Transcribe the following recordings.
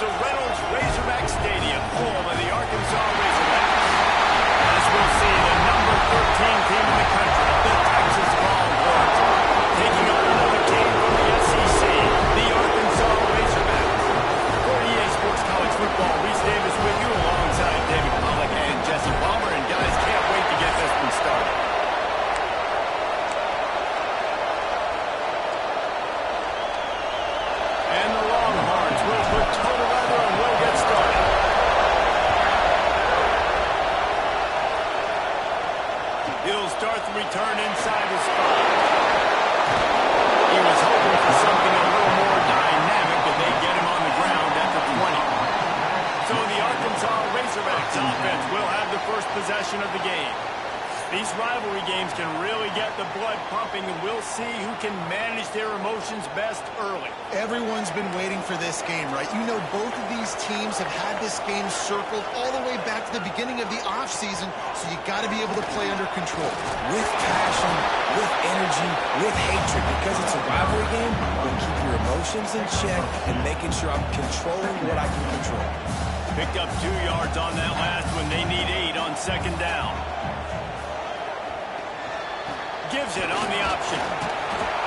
to Reynolds Razorback Stadium, home of the Arkansas Razorbacks. As we'll see, the number 13 team in the country, the Texas Longhorns, taking on another team from the SEC, the Arkansas Razorbacks. For EA Sports College Football, Reese Davis with you alongside David Pollack and Jesse Palmer. And guys, can't wait to get this one started. And the Longhorns will put total weather and will get started. He'll start the return inside the spot. He was hoping for something a little more dynamic, but they get him on the ground at the 20. So the Arkansas Razorbacks offense will have the first possession of the game. These rivalry games can really get the blood pumping, and we'll see who can manage their emotions best early. Everyone's been waiting for this game, right? You know, both of these teams have had this game circled all the way back to the beginning of the offseason, so you got to be able to play under control. With passion, with energy, with hatred, because it's a rivalry game, we'll keep your emotions in check and making sure I'm controlling what I can control. Picked up 2 yards on that last one. They need 8 on second down. Gives it on the option.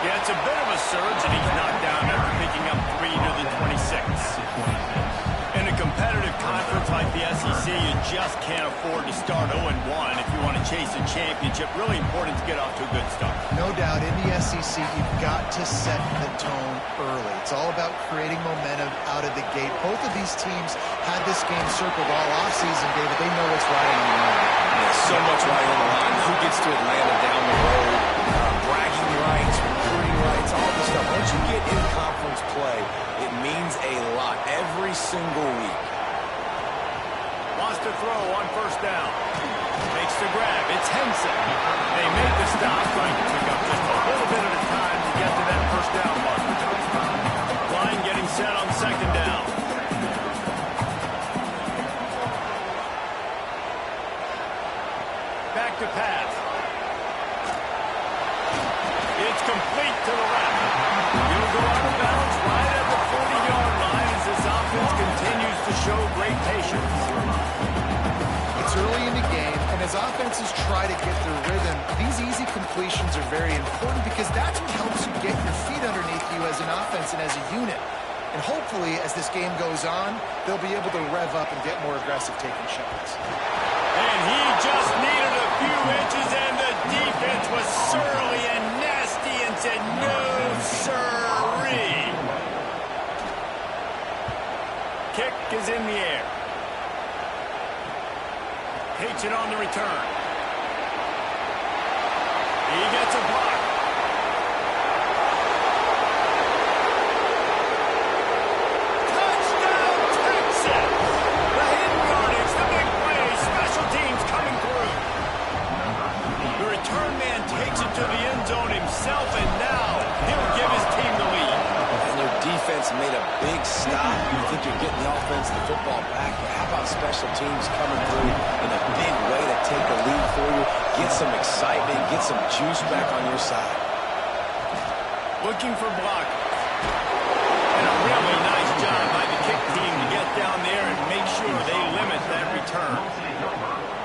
Yeah, it's a bit of a surge, and he's knocked down after picking up 3 to the 26. In a competitive conference like the SEC, you just can't afford to start 0-1 if you want to chase a championship. Really important to get off to a good start. No doubt, in the SEC, you've got to set the tone early. It's all about creating momentum out of the gate. Both of these teams had this game circled all offseason, David. They know what's riding on the line. Yeah, so much riding on the line. Who gets to Atlanta down the road? Bragging rights, recruiting rights, all this stuff. Once you get in conference play, it means a lot every single week. Wants to throw on first down. Makes the grab. It's Henson. They make the stop, trying to pick up just a little bit at a time to get to that first down mark. Line getting set on second down. Back to pass. It's complete to the left. He'll go out of bounds right at the 40-yard line as this offense continues to show great patience. It's early in the game, and as offenses try to get their rhythm, these easy completions are very important because that's what helps you get your feet underneath you as an offense and as a unit. And hopefully, as this game goes on, they'll be able to rev up and get more aggressive taking shots. And he just needed a few inches, and the defense was surly and nasty and said, no, sirree. Kick is in the air. Takes it on the return. He gets a block. Touchdown, Texas! The hidden yardage, the big play, special teams coming through. The return man takes it to the end zone himself, and now he'll give his team the lead. And their defense made a big stop. You think you're getting the offense the football back, but how about special teams coming through in a big way to take the lead for you, get some excitement, get some juice back on your side. Looking for block. And a really nice job by the kick team to get down there and make sure they limit that return.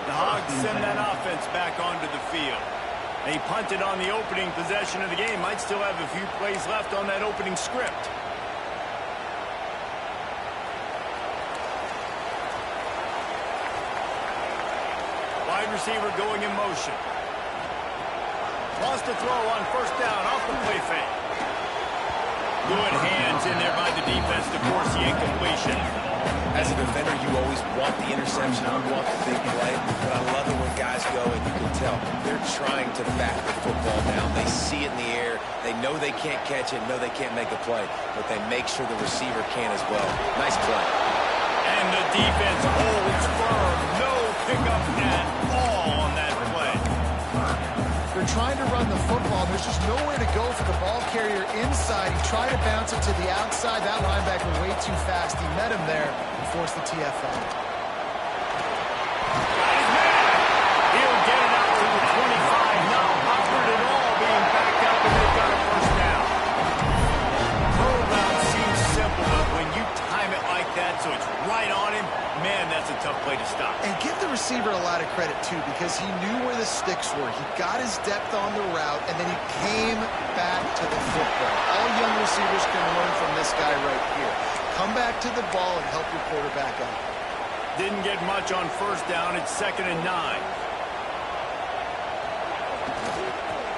The Hogs send that offense back onto the field. They punted on the opening possession of the game. Might still have a few plays left on that opening script. Wide receiver going in motion. Wants to throw on first down off the play fake. Good hands in there by the defense to force the incompletion. As a defender, you always want the interception, you want the big play, but I love it when guys go and you can tell they're trying to back the football down. They see it in the air. They know they can't catch it, know they can't make a play, but they make sure the receiver can as well. Nice play. And the defense holds firm. No pickup at all on that play. They're trying to run the football. There's just nowhere to go for the ball carrier inside. He tried to bounce it to the outside. That linebacker way too fast. He met him there and forced the TFL. Got his man. He'll get it out to the 25. Not awkward at all being backed up, and they've got a first down. Throw route seems simple, but when you time it like that, so it's right on him. Man, that's a tough play to stop. And give the receiver a lot of credit, too, because he knew where the sticks were. He got his depth on the route, and then he came back to the football. All young receivers can learn from this guy right here. Come back to the ball and help your quarterback out. Didn't get much on first down. It's 2nd and 9.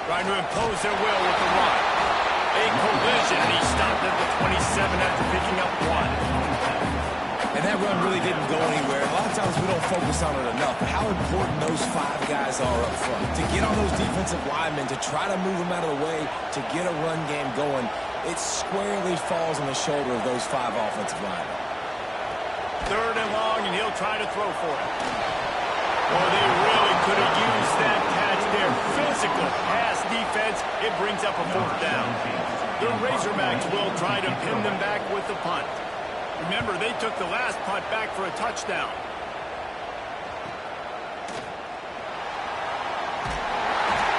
Trying to impose their will with the run. A collision, and he stopped at the 27 after picking up 1. And that run really didn't go anywhere. A lot of times we don't focus on it enough, but how important those 5 guys are up front. To get on those defensive linemen, to try to move them out of the way, to get a run game going, it squarely falls on the shoulder of those 5 offensive linemen. 3rd and long, and he'll try to throw for it. Oh, they really could have used that catch there. Physical pass defense. It brings up a 4th down. The Razorbacks will try to pin them back with the punt. Remember, they took the last punt back for a touchdown.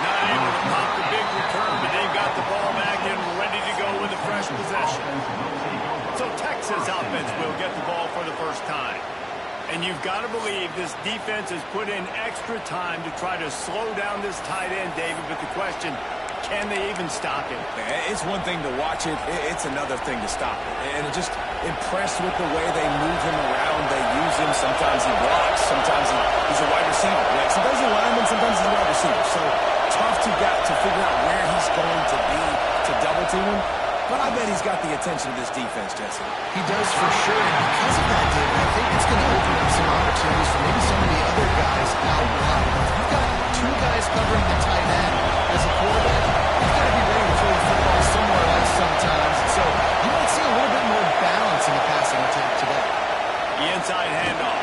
Not able to pop the big return, but they've got the ball back and ready to go with a fresh possession. So Texas offense will get the ball for the first time. And you've got to believe this defense has put in extra time to try to slow down this tight end, David. But the question, can they even stop him? It's one thing to watch it. It's another thing to stop it. And just impressed with the way they move him around. They use him. Sometimes he blocks. Sometimes he's a wide receiver. Sometimes he's a lineman. Sometimes he's a wide receiver. So tough to figure out where he's going to be to double team him. But I bet he's got the attention of this defense, Jesse. He does for sure, and because of that, David, I think it's going to open up some opportunities for maybe some of the other guys out wide. If you've got 2 guys covering the tight end as a quarterback, you've got to be ready to throw the football somewhere else sometimes. So you might see a little bit more balance in the passing attack today. The inside handoff.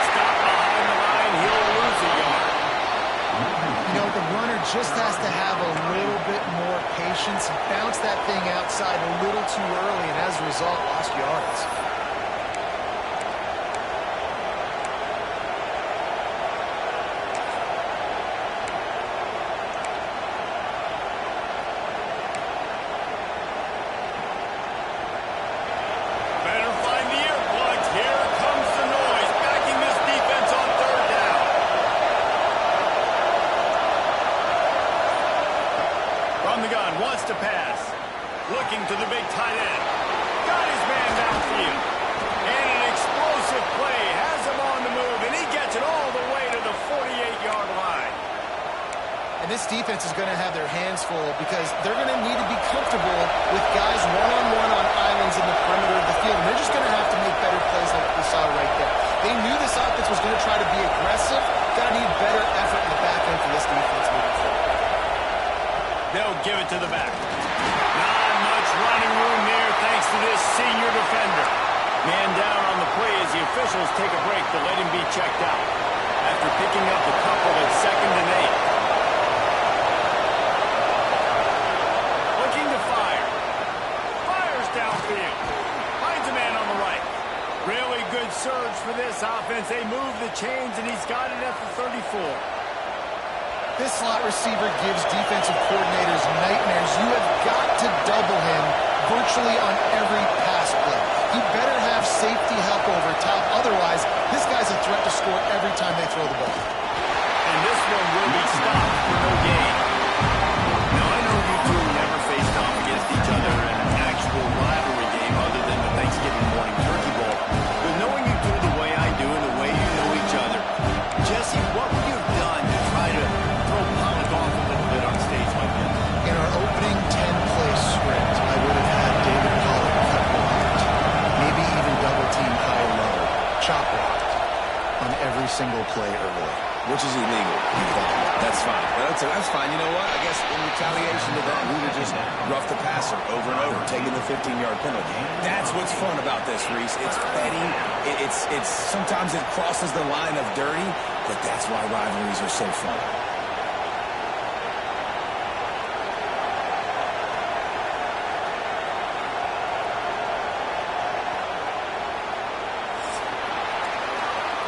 Stop behind the line. He'll lose a yard. You know, the runner just has to have a little bit more patience, bounce that thing outside a little too early, and as a result, lost yards. Better find the earplugs. Here comes the noise, backing this defense on 3rd down. From the gun, wants to pass. Looking to the big tight end. Got his man downfield. And an explosive play. Has him on the move, and he gets it all the way to the 48-yard line. And this defense is going to have their hands full because they're going to need to be comfortable with guys one-on-one on islands in the perimeter of the field. And they're just going to have to make better plays like we saw right there. They knew this offense was going to try to be aggressive. Got to need better effort in the back end for this defense moving forward. They'll give it to the back. Not much running room there thanks to this senior defender. Man down on the play as the officials take a break to let him be checked out. After picking up a couple at 2nd and 8. Looking to fire. Fires downfield. Finds a man on the right. Really good surge for this offense. They move the chains, and he's got it at the 34. This slot receiver gives defensive coordinators nightmares. You have got to double him virtually on every pass play. He better have safety help over top. Otherwise, this guy's a threat to score every time they throw the ball. And this one will be stopped for no gain. Now, I know you two never faced off against each other in an actual rivalry game other than the Thanksgiving morning turkey bowl. But knowing you two the way I do and the way you know each other, Jesse, what would you have done to try to throw Pollock off a little bit on stage like this? In our opening 10-play script, I would have had David Pollock cut blocked, maybe even double-team high-low, chop blocked on every single play early. Which is illegal. That's fine. That's fine. You know what? I guess in retaliation to that, we would just rough the passer over and over, taking the 15-yard penalty. That's what's fun about this, Reese. It's petty. It's sometimes it crosses the line of dirty, but that's why rivalries are so fun.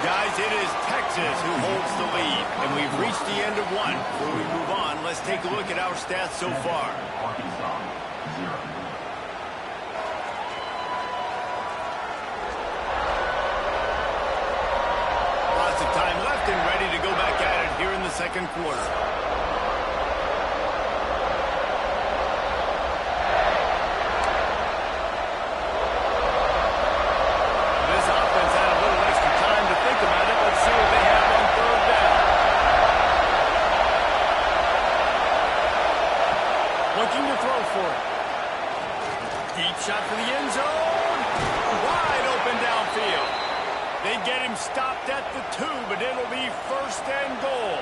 Guys, it is Texas who holds the lead, and we've reached the end of one. Before we move on, let's take a look at our stats so far. second quarter. This offense had a little extra time to think about it. Let's see what they have on third down. Looking to throw for it. Deep shot for the end zone. Wide open downfield. They get him stopped at the 2, but it'll be first and goal.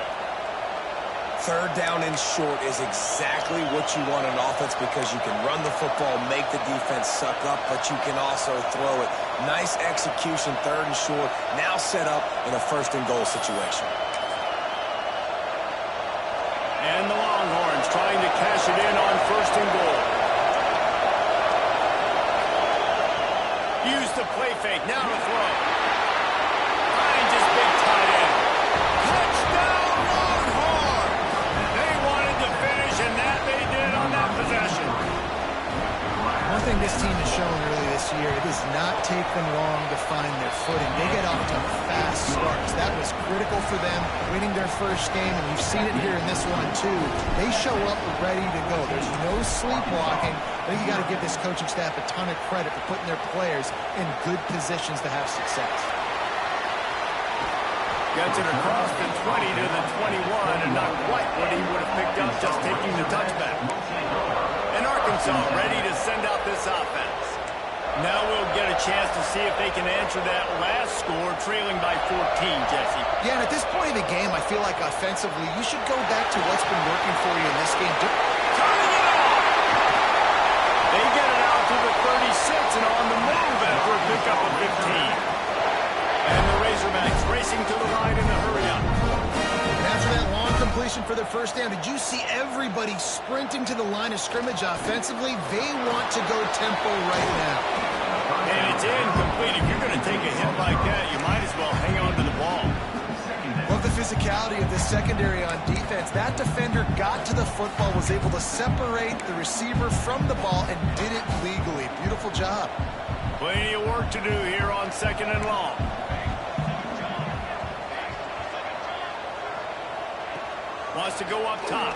Third down and short is exactly what you want on offense because you can run the football, make the defense suck up, but you can also throw it. Nice execution, third and short, now set up in a first and goal situation. And the Longhorns trying to cash it in on first and goal. Use the play fake, now to throw. Finds his big tight end. Touchdown Longhorn! They wanted to finish, and that they did on that possession. One thing this team has shown early this year, it does not take them long to find their footing. They get off to fast starts. That was critical for them, winning their first game, and you've seen it here in this one too. They show up ready to go. There's no sleepwalking. I think you got to give this coaching staff a ton of credit for putting their players in good positions to have success. Gets it across the 20 to the 21, and not quite what he would have picked up just taking the touchback. And Arkansas ready to send out this offense. Now we'll get a chance to see if they can answer that last score, trailing by 14, Jesse. Yeah, and at this point in the game, I feel like offensively, you should go back to what's been working for you in this game. Turning it off! They get it out to the 36 and on the move after a pickup of 15. And the Razorbacks racing to the line in the hurry-up. And after that long completion for their first down, did you see everybody sprinting to the line of scrimmage offensively? They want to go tempo right now. And it's incomplete. If you're going to take a hit like that, you might as well hang on to the ball. Love the physicality of this secondary on defense. That defender got to the football, was able to separate the receiver from the ball, and did it legally. Beautiful job. Plenty of work to do here on second and long. Wants to go up top.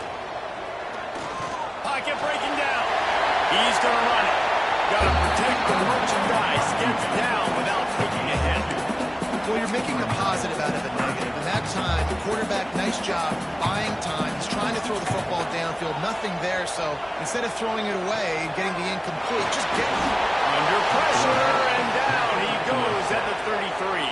Pocket breaking down. He's going to run it. Got to protect the merchandise. Gets down without taking a hit. Well, you're making a positive out of a negative. And that time, the quarterback, nice job, buying time. He's trying to throw the football downfield. Nothing there, so instead of throwing it away and getting the incomplete, just get it. Under pressure, and down he goes at the 33.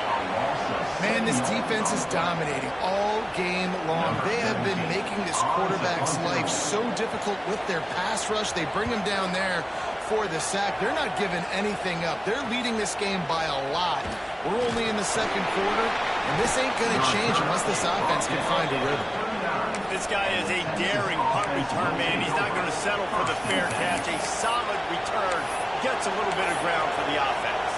Man, this defense is dominating all game long. They have been making this quarterback's life so difficult with their pass rush. They bring him down there for the sack. They're not giving anything up. They're leading this game by a lot. We're only in the second quarter, and this ain't going to change unless this offense can find a rhythm. This guy is a daring punt return man. He's not going to settle for the fair catch. A solid return gets a little bit of ground for the offense.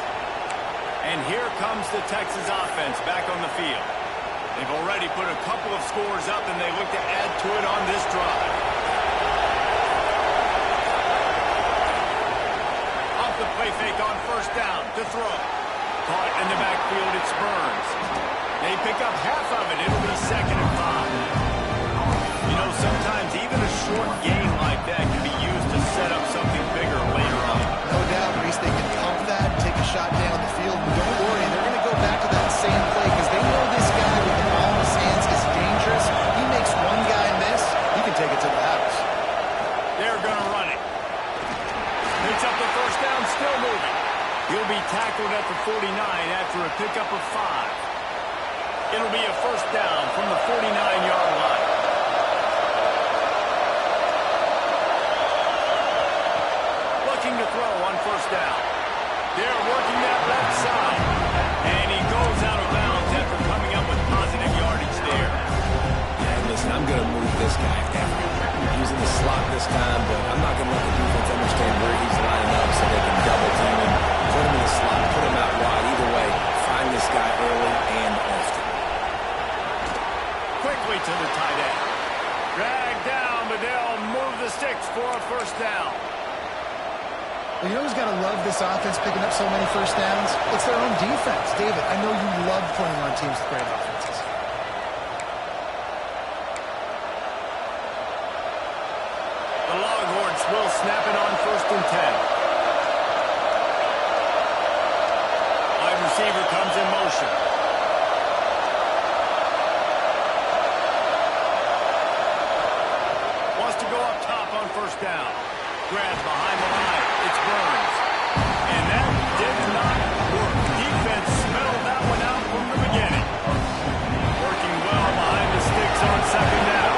And here comes the Texas offense back on the field. They've already put a couple of scores up, and they look to add to it on this drive. Off the play fake on first down to throw. Caught in the backfield, it's Burns. They pick up half of it. It'll be second and 5. You know, sometimes even a short game like that can be used to set up something bigger later on. No doubt, Reese, they can pump that, take a shot down the field. But don't worry, they're going to go back to that same play because they know this guy with the ball in his hands is dangerous. He makes one guy miss, he can take it to the house. They're going to run it. Picks up the first down, still moving. He'll be tackled at the 49 after a pickup of 5. It'll be a first down from the 49-yard line. Looking to throw on first down. They're working that left side. And he goes out of bounds after coming up with positive yardage there. Yeah, listen, I'm going to move this guy after using the slot this time, but I'm not going to let the defense understand where he's lining up so they can double team him, put him in the slot, put him out wide. Either way, find this guy early and often. Quickly to the tight end. Dragged down, but they'll move the sticks for a first down. Well, you know who's got to love this offense picking up so many first downs? It's their own defense. David, I know you love playing on teams with great offenses. will snap it on 1st and 10. Wide receiver comes in motion. Wants to go up top on 1st down. Grab behind the line. It's Burns. And that did not work. Defense smelled that one out from the beginning. Working well behind the sticks on 2nd down.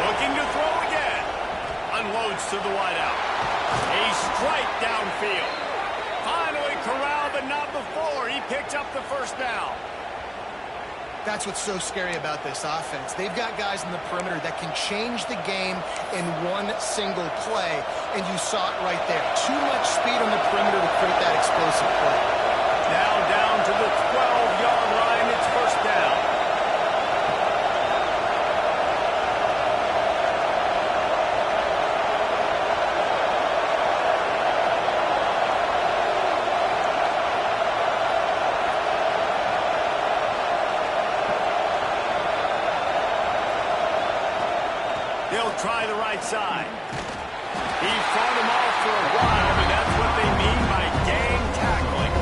Looking to throw again. Unloads to the wideout. A strike downfield. Finally corralled, but not before. He picked up the 1st down. That's what's so scary about this offense. They've got guys in the perimeter that can change the game in one single play, and you saw it right there. Too much speed on the perimeter to create that explosive play. Now down to the 12-yard line. It's 1st down. They'll try the right side. He fought him off for a while, but that's what they mean by gang tackling.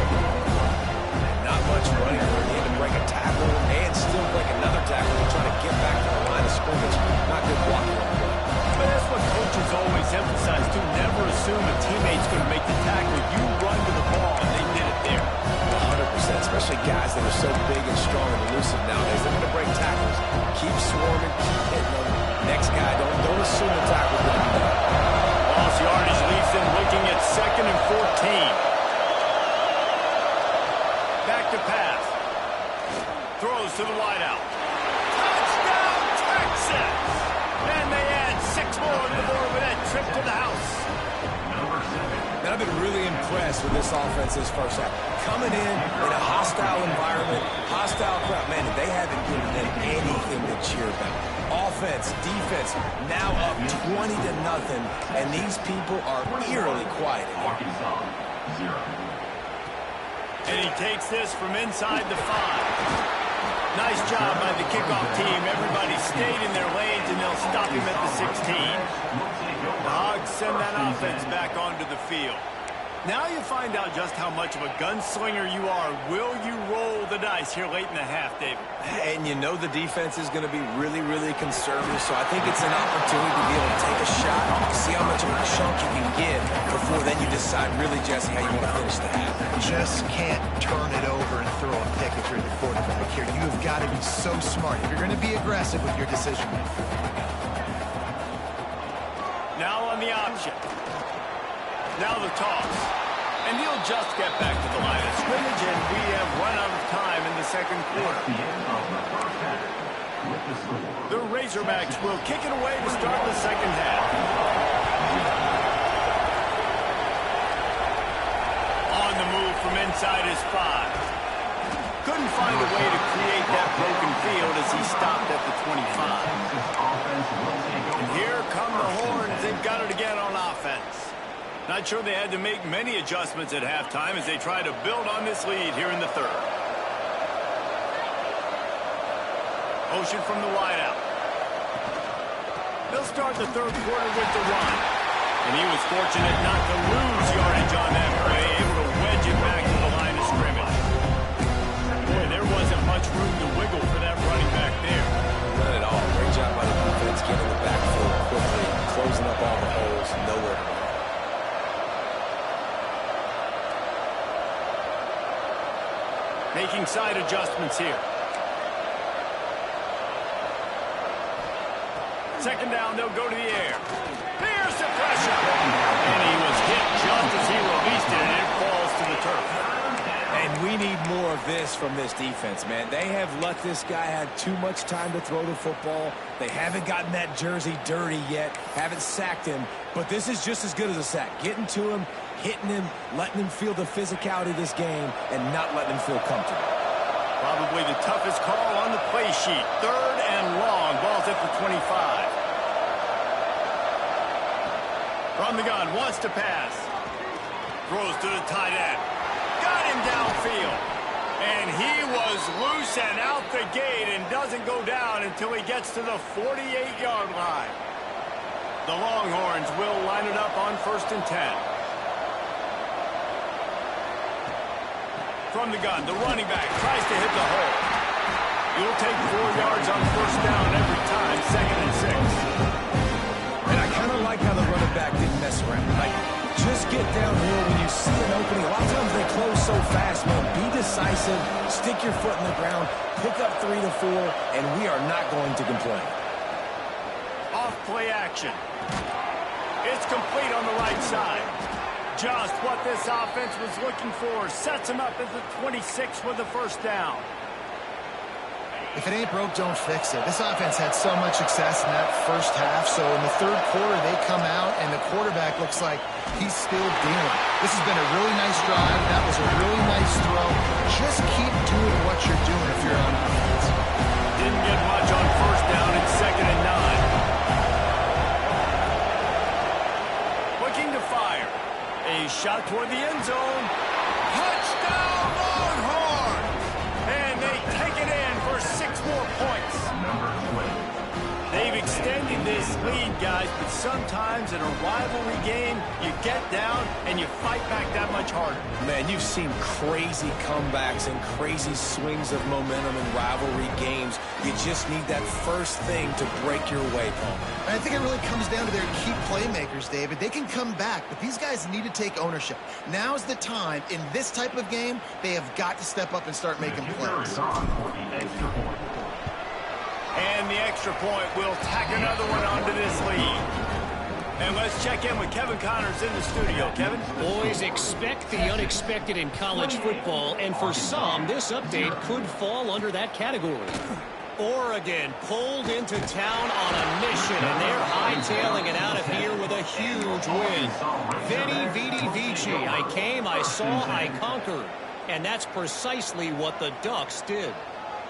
Not much running room. He had to break a tackle and still break another tackle and try to get back to the line of scrimmage. Not good blocking on the play. But that's what coaches always emphasize, too. Never assume a teammate's going to make the tackle. You run to the ball, and they did it there. 100%, especially guys that are so big and strong and elusive nowadays. They're going to break tackles. Keep swarming, keep hitting them. Next guy, don't assume the tackle's going to be done. Lost yardage leaves them looking at 2nd and 14. Back to pass. Throws to the wideout. Touchdown, Texas! And they add 6 more to the board with that trip to the house. And I've been really impressed with this offense this 1st half. Coming in a hostile environment, hostile crowd. Man, they haven't given them anything to cheer about. Offense, defense, now up 20-0, and these people are eerily quiet. And he takes this from inside the 5. Nice job by the kickoff team. Everybody stayed in their lanes, and they'll stop him at the 16. The Hogs send that offense back onto the field. Now you find out just how much of a gunslinger you are. Will you roll the dice here late in the half, David? And you know the defense is going to be really, really conservative, so I think it's an opportunity to be able to take a shot, see how much of a chunk you can get before then you decide really, Jesse, how you want to finish the half. Just can't turn it over and throw a pick if you're the quarterback here. You have got to be so smart if you're going to be aggressive with your decision making. Now on the option. Now the toss. And he'll just get back to the line of scrimmage, and we have run out of time in the 2nd quarter. The Razorbacks will kick it away to start the 2nd half. On the move from inside his 5. Couldn't find a way to create that broken field as he stopped at the 25. And here come the horns. They've got it again on offense. Not sure they had to make many adjustments at halftime as they try to build on this lead here in the 3rd. Motion from the wideout. They'll start the 3rd quarter with the run. And he was fortunate not to lose yardage on that play, able to wedge it back to the line of scrimmage. Boy, there wasn't much room to wiggle for that running back there. Not at all. Great job by the defense getting the backfield quickly, closing up all the holes, nowhere to run. Making side adjustments here. 2nd down, they'll go to the air. Here's the pressure. And he was hit just as he released it, and it falls to the turf. And we need more of this from this defense, man. They have let this guy have too much time to throw the football. They haven't gotten that jersey dirty yet, haven't sacked him. But this is just as good as a sack. Getting to him, hitting him, letting him feel the physicality of this game, and not letting him feel comfortable. Probably the toughest call on the play sheet. 3rd and long. Ball's at the 25. From the gun, wants to pass. Throws to the tight end. Got him downfield. And he was loose and out the gate and doesn't go down until he gets to the 48-yard line. The Longhorns will line it up on 1st and 10. From the gun, the running back tries to hit the hole. You'll take 4 yards on 1st down every time, 2nd and 6. And I kind of like how the running back didn't mess around, right? Just get downhill when you see an opening. A lot of times they close so fast, man. Be decisive, stick your foot in the ground, pick up 3 to 4, and we are not going to complain. Off play action. It's complete on the right side. Just what this offense was looking for. Sets him up at the 26 with the 1st down. If it ain't broke, don't fix it. This offense had so much success in that first half, so in the 3rd quarter, they come out, and the quarterback looks like he's still dealing. This has been a really nice drive. That was a really nice throw. Just keep doing what you're doing if you're on offense. Didn't get much on 1st down and 2nd and 9. Looking to fire. A shot toward the end zone. Touchdown, Longhorns! And they take it in for 6 more points. They've extended this lead, guys, but sometimes in a rivalry game, you get down and you fight back that much harder. Man, you've seen crazy comebacks and crazy swings of momentum in rivalry games. You just need that first thing to break your way, Paul. I think it really comes down to their key playmakers, David. They can come back, but these guys need to take ownership. Now's the time. In this type of game, they have got to step up and start making plays. And the extra point will tack another one onto this lead. And let's check in with Kevin Connors in the studio. Kevin? Boys, expect the unexpected in college football, and for some, this update could fall under that category. Oregon pulled into town on a mission, and they're hightailing it out of here with a huge win. Veni, vidi, vici. I came, I saw, I conquered. And that's precisely what the Ducks did.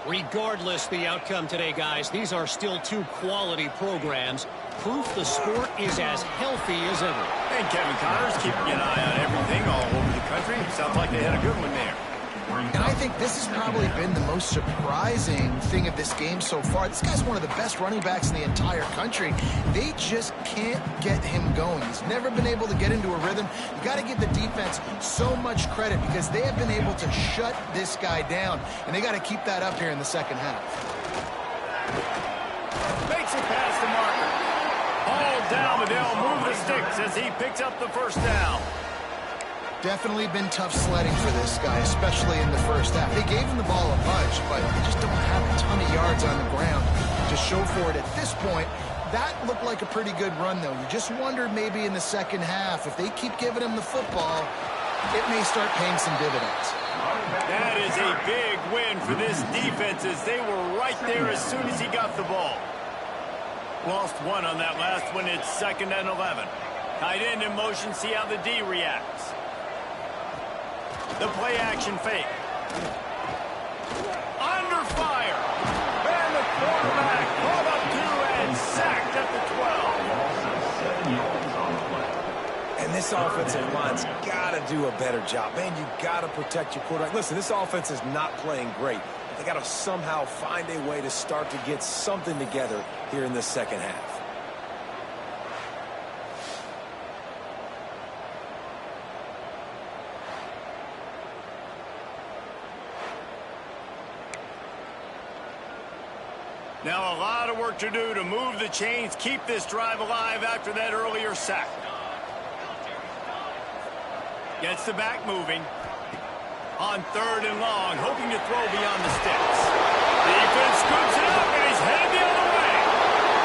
Regardless the outcome today, guys, these are still 2 quality programs. Proof the sport is as healthy as ever. And Kevin Connors keeping an eye on everything all over the country. Sounds like they had a good one there. And I think this has probably been the most surprising thing of this game so far. This guy's one of the best running backs in the entire country. They just can't get him going. He's never been able to get into a rhythm. You got to give the defense so much credit because they have been able to shut this guy down, and they got to keep that up here in the 2nd half. Makes it past the marker. All down, but they'll move the sticks as he picks up the 1st down. Definitely been tough sledding for this guy, especially in the 1st half. They gave him the ball a bunch, but they just don't have a ton of yards on the ground to show for it at this point. That looked like a pretty good run, though. You just wonder maybe in the 2nd half, if they keep giving him the football, it may start paying some dividends. That is a big win for this defense as they were right there as soon as he got the ball. Lost 1 on that last one. It's 2nd and 11. Tight end in motion, see how the D reacts. The play action fake. Under fire. And the quarterback called up 2 and sacked at the 12. And this offensive line's got to do a better job. Man, you got to protect your quarterback. Listen, this offense is not playing great. They got to somehow find a way to start to get something together here in the 2nd half. Now a lot of work to do to move the chains, keep this drive alive after that earlier sack. Gets the back moving. On 3rd and long, hoping to throw beyond the sticks. Defense scoops it up, and he's headed the other way.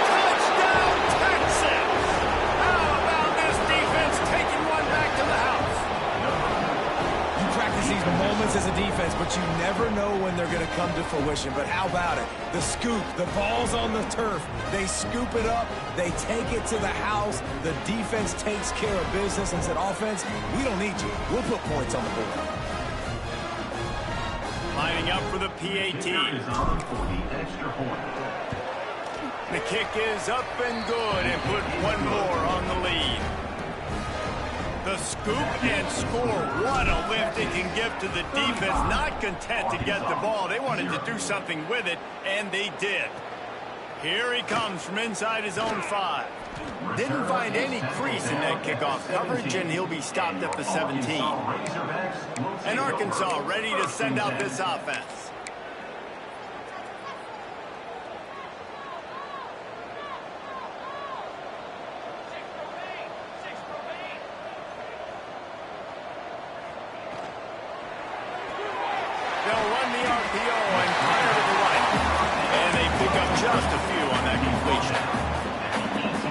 Touchdown, Texas! How about this defense taking one back to the house? You practice these moments as a defense, but you never know when they're going to come to fruition. But how about it? The scoop, the ball's on the turf. They scoop it up. They take it to the house. The defense takes care of business and said, offense, we don't need you. We'll put points on the board. Lining up for the PAT. The kick is up and good and put 1 more on the lead. The The scoop and score. What a lift it can give to the defense. Not content to get the ball. They wanted to do something with it, and they did. Here he comes from inside his own 5. Didn't find any crease in that kickoff coverage, and he'll be stopped at the 17. And Arkansas ready to send out this offense. They'll run the RPO and fire to the right. And they pick up just a few on that completion.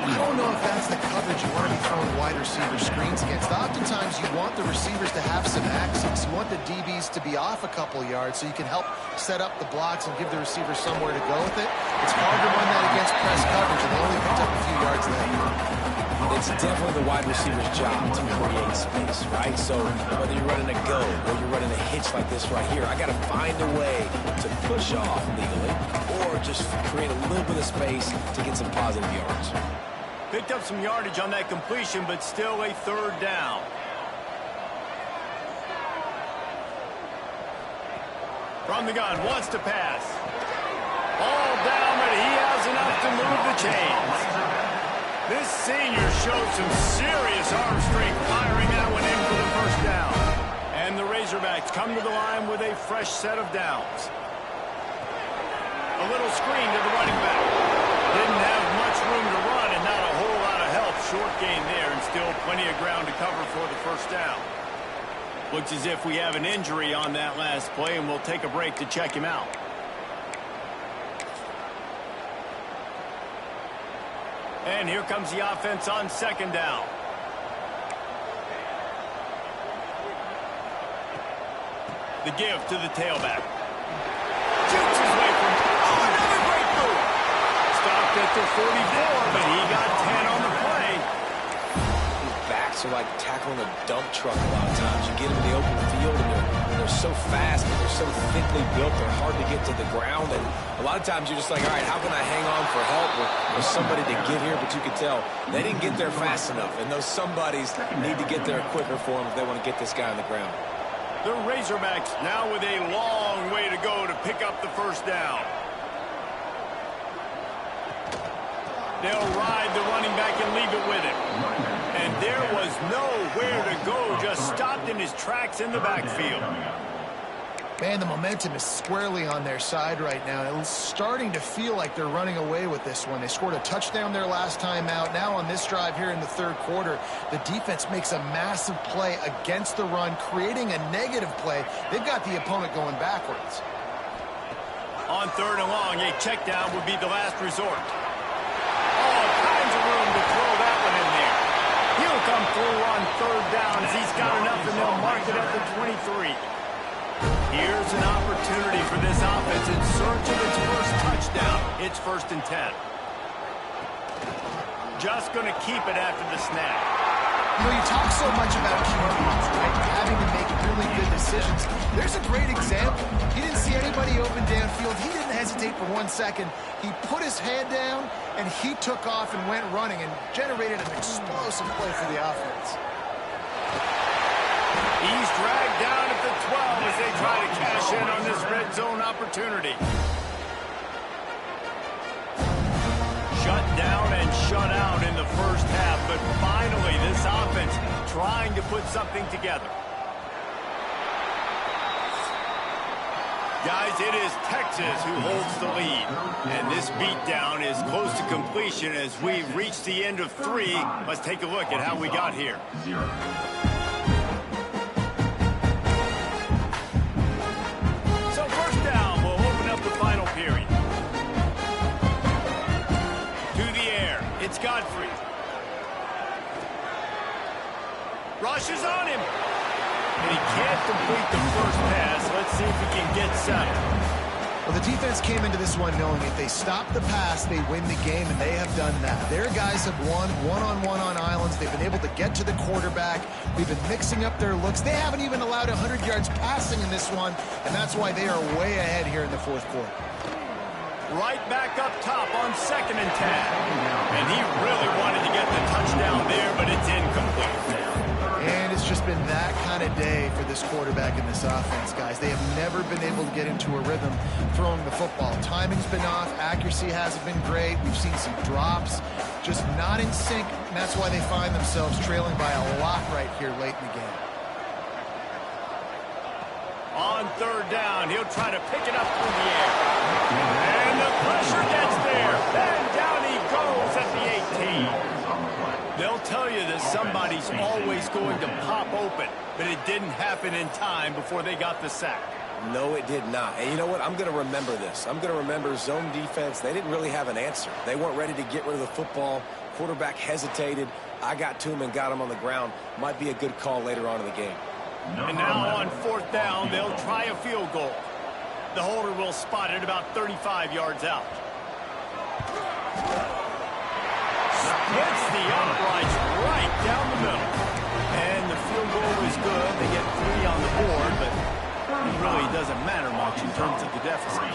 I don't know if that's the coverage you want to be throwing wide receiver screens against. Oftentimes, you want the receivers to have some access. You want the DBs to be off a couple yards so you can help set up the blocks and give the receiver somewhere to go with it. It's hard to run that against press coverage, and they only picked up a few yards there. It's definitely the wide receiver's job to create space, right? So whether you're running a go or you're running a hitch like this right here, I got to find a way to push off legally or just create a little bit of space to get some positive yards. Picked up some yardage on that completion, but still a 3rd down. From the gun, wants to pass. All down, but he has enough to move the chains. This senior showed some serious arm strength firing that one in for the 1st down. And the Razorbacks come to the line with a fresh set of downs. A little screen to the running back. Didn't have much room to run and not a whole lot of help. Short gain there and still plenty of ground to cover for the 1st down. Looks as if we have an injury on that last play, and we'll take a break to check him out. And here comes the offense on 2nd down. The give to the tailback. Shoots his way from... Oh, another great move! Stopped at the 44, but he got 10 on the play. Backs are like tackling a dump truck a lot of times. You get them in the open field, and they're so fast, and they're so thickly built, they're hard to get to the ground. And a lot of times you're just like, all right, how can I hang on for help or somebody to get here? But you can tell they didn't get there fast enough, and those somebodies need to get there quicker for them if they want to get this guy on the ground. The Razorbacks now with a long way to go to pick up the 1st down. They'll ride the running back and leave it with him. And there was nowhere to go, just stopped in his tracks in the backfield. Man, the momentum is squarely on their side right now. It's starting to feel like they're running away with this one. They scored a touchdown their last time out. Now on this drive here in the 3rd quarter, the defense makes a massive play against the run, creating a negative play. They've got the opponent going backwards. On 3rd and long, a check down would be the last resort. All kinds of room to throw that one in there. He'll come through on 3rd downs. He's got enough, and they'll mark it at the 23. Here's an opportunity for this offense in search of its 1st touchdown. It's 1st and 10. Just going to keep it after the snap. You know, you talk so much about QBs, right? Having to make really good decisions. There's a great example. He didn't see anybody open downfield. He didn't hesitate for 1 second. He put his head down, and he took off and went running and generated an explosive play for the offense. He's dragged down at the 12 as they try to cash in on this red zone opportunity. Shut down and shut out in the 1st half, but finally this offense trying to put something together. Guys, it is Texas who holds the lead, and this beatdown is close to completion as we reach the end of 3. Let's take a look at how we got here. So 1st down, we'll open up the final period. To the air, it's Godfrey. Rushes on him. And he can't complete the 1st pass. Let's see if he can get settled. Well, the defense came into this one knowing if they stop the pass, they win the game, and they have done that. Their guys have won one-on-one on islands. They've been able to get to the quarterback. We've been mixing up their looks. They haven't even allowed 100 yards passing in this one, and that's why they are way ahead here in the 4th quarter. Right back up top on 2nd and 10. And he really wanted to get the touchdown there, but it's incomplete. And It's just been that kind of day for this quarterback and this offense, guys. They have never been able to get into a rhythm throwing the football. Timing's been off. Accuracy hasn't been great. We've seen some drops, just not in sync, and that's why they find themselves trailing by a lot right here late in the game. On third down, he'll try to pick it up through the air. And the pressure gets there. And down he goes at the 18. They'll tell you that somebody's always going to pop open, but it didn't happen in time before they got the sack. No, it did not. And you know what? I'm going to remember this. I'm going to remember zone defense. They didn't really have an answer. They weren't ready to get rid of the football. Quarterback hesitated. I got to him and got him on the ground. Might be a good call later on in the game. And now on fourth down, they'll try a field goal. The holder will spot it about 35 yards out. Hits the uprights right down the middle. And the field goal is good. They get 3 on the board, but it really doesn't matter much in terms of the deficit.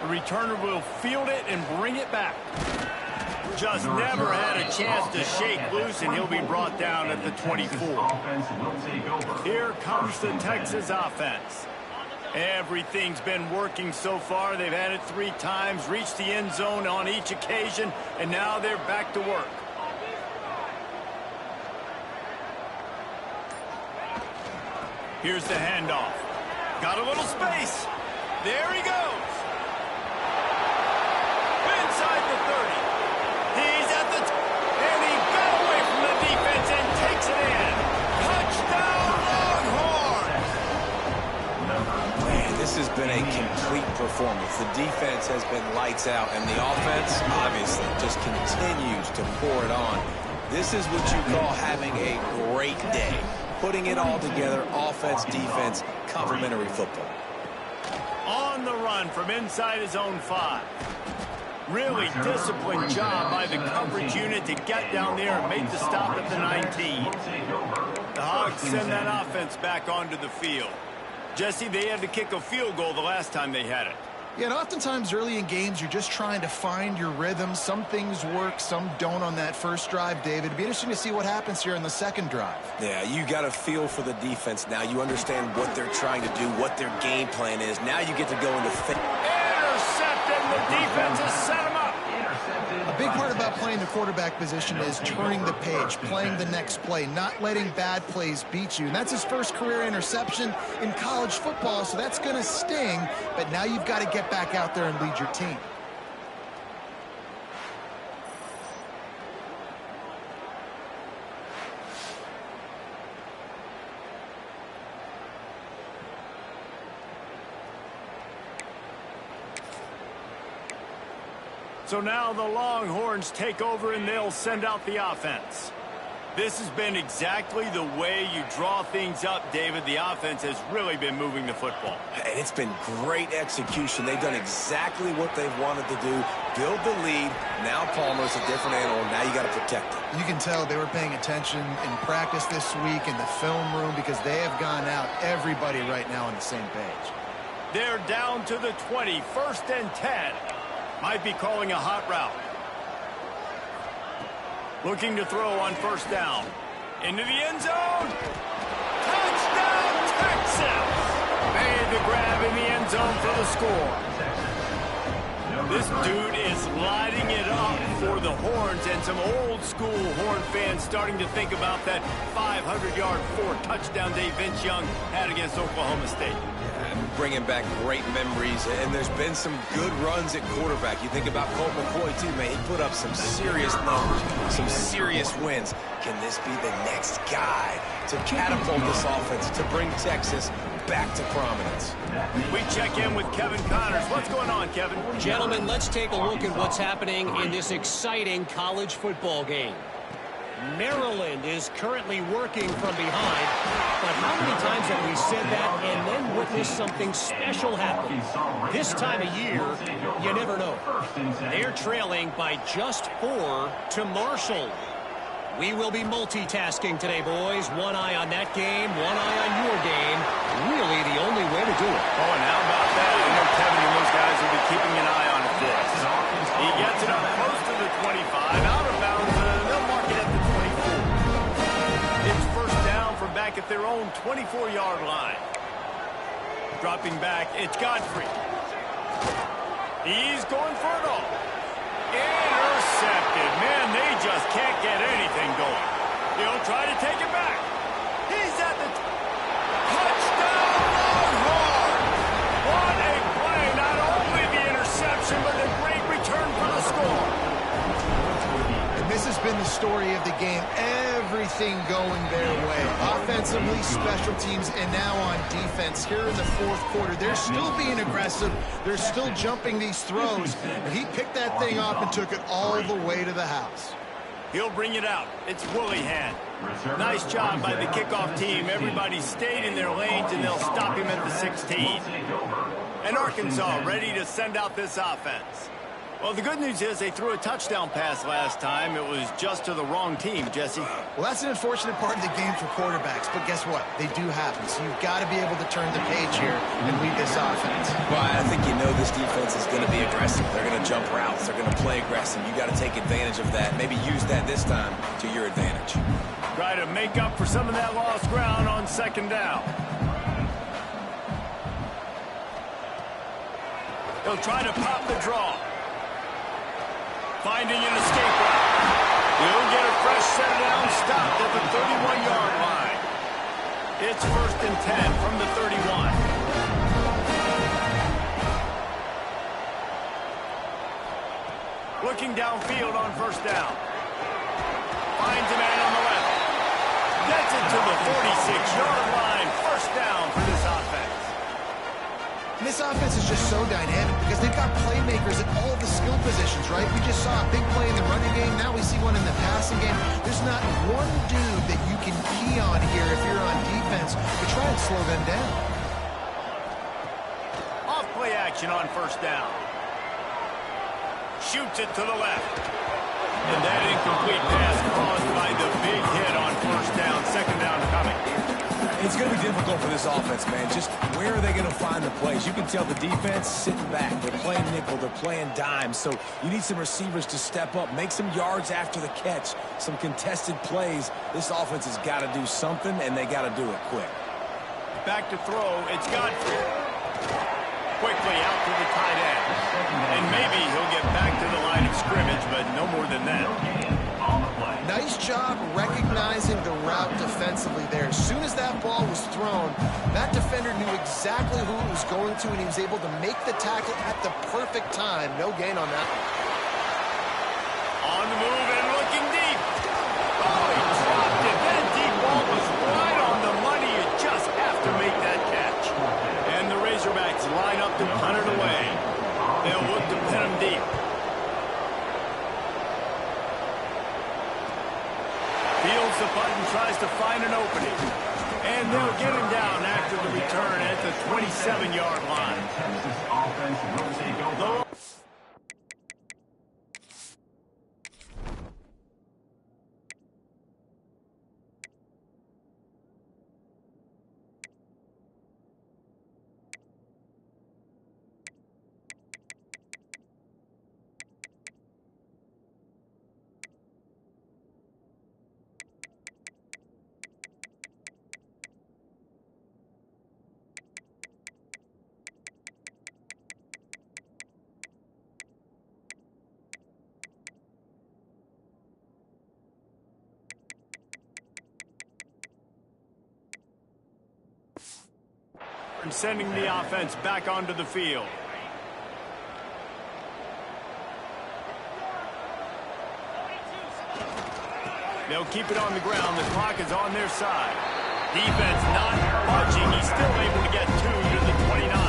The returner will field it and bring it back. Just never had a chance to shake loose, and he'll be brought down at the 24. Here comes the Texas offense. Everything's been working so far. They've had it 3 times, reached the end zone on each occasion, and now they're back to work. Here's the handoff. Got a little space. There he goes. Inside the 30. He's at the and he got away from the defense and takes it in. Touchdown, Longhorns! Man, this has been a complete performance. The defense has been lights out, and the offense, obviously, just continues to pour it on. This is what you call having a great day. Putting it all together, offense, defense, complementary football. On the run from inside his own 5. Really disciplined job by the coverage unit to get down there and make the stop at the 19. The Hogs send that offense back onto the field. Jesse, they had to kick a field goal the last time they had it. Yeah, and oftentimes early in games, you're just trying to find your rhythm. Some things work, some don't on that first drive, David. It'd be interesting to see what happens here in the second drive. Yeah, you got a feel for the defense now. You understand what they're trying to do, what their game plan is. Now you get to go into... Intercepted, the defense has set him up. A big part about playing the quarterback position is turning the page, playing the next play, not letting bad plays beat you. And that's his first career interception in college football, so that's going to sting. But now you've got to get back out there and lead your team. So now the Longhorns take over and they'll send out the offense. This has been exactly the way you draw things up, David. The offense has really been moving the football. And it's been great execution. They've done exactly what they've wanted to do. Build the lead. Now Palmer's a different animal. Now you got to protect it. You can tell they were paying attention in practice this week in the film room because they have gone out, everybody right now on the same page. They're down to the 20, 1st and 10. Might be calling a hot route. Looking to throw on first down. Into the end zone. Touchdown, Texas! Made the grab in the end zone for the score. This dude is lighting it up for the Horns, and some old school Horn fans starting to think about that 500-yard 4-touchdown day Vince Young had against Oklahoma State. Bringing back great memories, and there's been some good runs at quarterback. You think about Colt McCoy, too, man. He put up some serious numbers, some serious wins. Can this be the next guy to catapult this offense, to bring Texas back to prominence? We check in with Kevin Connors. What's going on, Kevin? Gentlemen, let's take a look at what's happening in this exciting college football game. Maryland is currently working from behind, but how many times have we said that and then witnessed something special happen? This time of year, you never know. They're trailing by just 4 to Marshall. We will be multitasking today, boys. One eye on that game, one eye on your game. Really the only way to do it. Oh, and how about that? I know Kevin and those guys will be keeping an eye on it for us. He gets it up close to the 25, out of bounds. They'll mark it at the 24. Dropping back, it's Godfrey. He's going for it all. Intercepted. Man, they just can't get anything going. He'll try to take it back. He's at the touchdown, Longhorn! What a play. Not only the interception, but a great return for the score. And this has been the story of the game. Everything going their way. Offensively, special teams, and now on defense. Here in the fourth quarter, they're still being aggressive. They're still jumping these throws. And he picked that thing up and took it all the way to the house. He'll bring it out. It's Willingham. Nice job by the kickoff team. Everybody stayed in their lanes, and they'll stop him at the 16. And Arkansas ready to send out this offense. Well, the good news is they threw a touchdown pass last time. It was just to the wrong team, Jesse. Well, that's an unfortunate part of the game for quarterbacks, but guess what? They do happen, so you've got to be able to turn the page here and lead this offense. Well, I think you know this defense is going to be aggressive. They're going to jump routes. They're going to play aggressive. You got to take advantage of that. Maybe use that this time to your advantage. Try to make up for some of that lost ground on second down. He'll try to pop the draw. Finding an escape route. He'll get a fresh set down, stopped at the 31-yard line. It's 1st and 10 from the 31. Looking downfield on 1st down. Finds a man on the left. Gets it to the 46-yard line. 1st down for this offense. And this offense is just so dynamic because they've got playmakers at all the skill positions, right? We just saw a big play in the running game. Now we see one in the passing game. There's not one dude that you can key on here if you're on defense to try and slow them down. Off play action on 1st down. Shoots it to the left. And that incomplete pass caused by the big hit on 1st down. 2nd down coming. It's going to be difficult for this offense, man. Just where are they going to find the plays? You can tell the defense sitting back. They're playing nickel. They're playing dime. So you need some receivers to step up, make some yards after the catch, some contested plays. This offense has got to do something, and they got to do it quick. Back to throw. It's Godfrey. Quickly out to the tight end. And maybe he'll get back to the line of scrimmage, but no more than that. Nice job recognizing the route defensively there. As soon as that ball was thrown, that defender knew exactly who it was going to, and he was able to make the tackle at the perfect time. No gain on that one. On the move and looking deep. Oh, he dropped it. That deep ball was right on the money. You just have to make that catch. And the Razorbacks line up to punt it away. They'll look to pin him deep. Fields the punt and tries to find an opening. And they'll get him down after the return at the 27-yard line. And sending the offense back onto the field. They'll keep it on the ground. The clock is on their side. Defense not budging. He's still able to get 2 to the 29.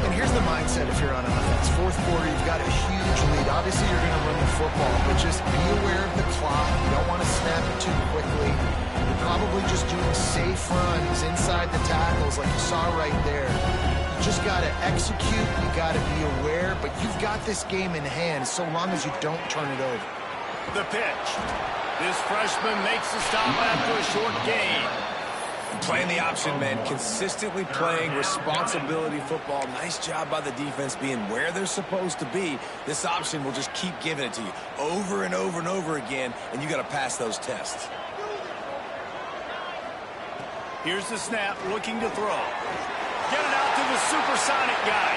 And here's the mindset if you're on offense. Fourth quarter, you've got a huge lead. Obviously, you're going to run the football, but just be aware of the clock. You don't want to snap it too quickly. You're probably just doing safe runs inside the tackles like you saw right there. You just got to execute. You got to be aware, but you've got this game in hand so long as you don't turn it over. The pitch. This freshman makes the stop after a short gain. Playing the option, man. Consistently playing responsibility football. Nice job by the defense being where they're supposed to be. This option will just keep giving it to you over and over and over again, and you got to pass those tests. Here's the snap, looking to throw. Sonic guy.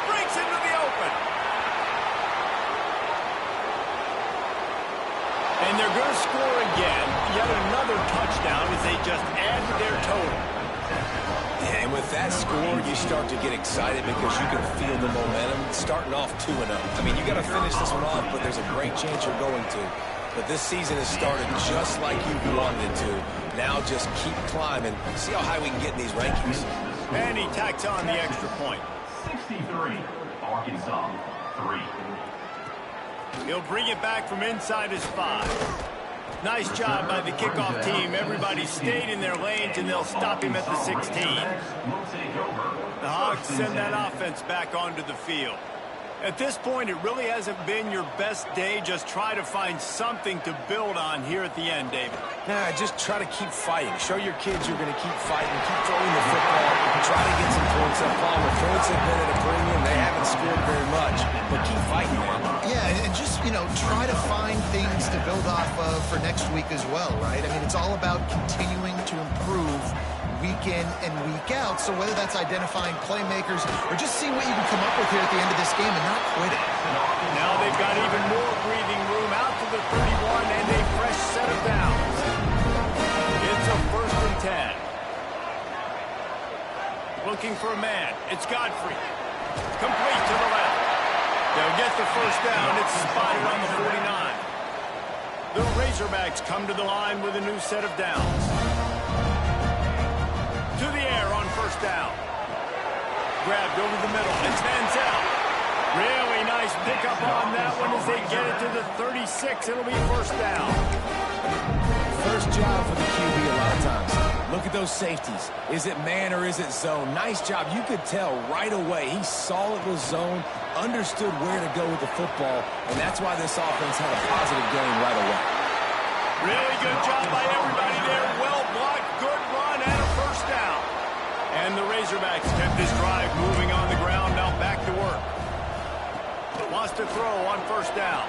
Breaks into the open. And they're going to score again. Yet another touchdown as they just add to their total. Yeah, and with that score, you start to get excited because you can feel the momentum starting off 2-0. I mean, you got to finish this one off, but there's a great chance you're going to. But this season has started just like you wanted it to. Now just keep climbing. See how high we can get in these rankings. And he tacks on the extra point. 63, Arkansas, 3. He'll bring it back from inside his 5. Nice job by the kickoff team. Everybody stayed in their lanes, and they'll stop him at the 16. The Hogs send that offense back onto the field. At this point, it really hasn't been your best day. Just try to find something to build on here at the end, David. Nah, just try to keep fighting. Show your kids you're going to keep fighting. Keep throwing the football. Try to get some points up. The points have been at a premium. They haven't scored very much, but keep fighting, man. Yeah, and just, try to find things to build off of for next week as well, right? I mean, it's all about continuing to improve week in and week out. So whether that's identifying playmakers or just seeing what you can come up with here at the end of this game and not quitting. Now they've got even more breathing room out to the 31 and a fresh set of downs. It's a 1st and 10. Looking for a man. It's Godfrey. Complete to the left. They'll get the first down. It's spotted on the 49. The Razorbacks come to the line with a new set of downs. To the air on 1st down. Grabbed over the middle. It's Manziel. Really nice pickup on that one as they get it to the 36. It'll be 1st down. First job for the QB a lot of times. Look at those safeties. Is it man or is it zone? Nice job. You could tell right away. He saw it was zone, understood where to go with the football, and that's why this offense had a positive game right away. Really good job by everybody there. Well blocked, good run, and a 1st down. And the Razorbacks kept this drive moving on the ground. Now back to work. Wants to throw on 1st down.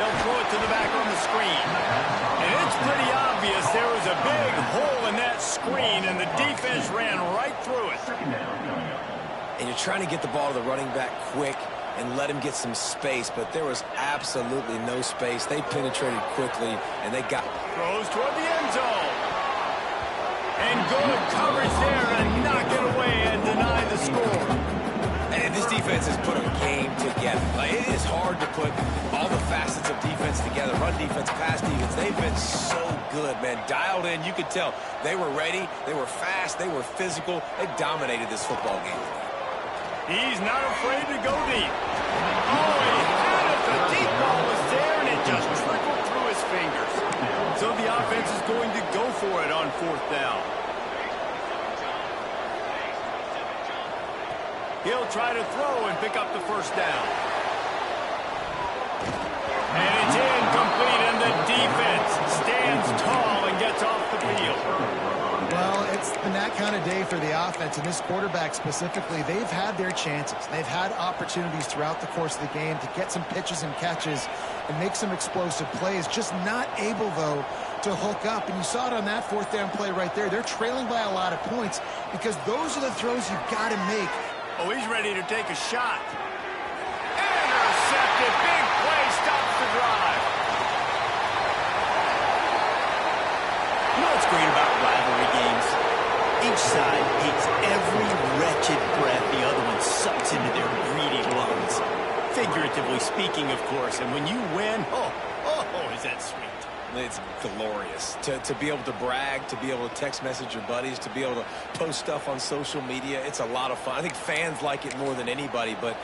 They'll throw it to the back on the screen. And it's pretty obvious there was a big hole in that screen, and the defense ran right through it. And you're trying to get the ball to the running back quick and let him get some space, but there was absolutely no space. They penetrated quickly, and they got... Throws toward the end zone. And good coverage there to knock it away and deny the score. And this defense has put a game together. Like, it is hard to put all the facets of defense together. Run defense, pass defense. They've been so good, man. Dialed in. You could tell they were ready. They were fast. They were physical. They dominated this football game. He's not afraid to go deep. Oh, he had it. The deep ball was there, and it just trickled through his fingers. So the offense is going to go for it on 4th down. He'll try to throw and pick up the 1st down. And it's incomplete, and the defense stands tall and gets off the field. Well, it's been that kind of day for the offense, and this quarterback specifically, they've had their chances. They've had opportunities throughout the course of the game to get some pitches and catches and make some explosive plays, just not able, though, to hook up. And you saw it on that 4th down play right there. They're trailing by a lot of points because those are the throws you've got to make. Oh, he's ready to take a shot. Intercepted. Big play stops the drive. You know what's great about rivalry games? Each side hates every wretched breath the other one sucks into their greedy lungs. Figuratively speaking, of course. And when you win, oh, is that sweet. It's glorious to be able to brag, to be able to text message your buddies, to be able to post stuff on social media. It's a lot of fun. I think fans like it more than anybody, but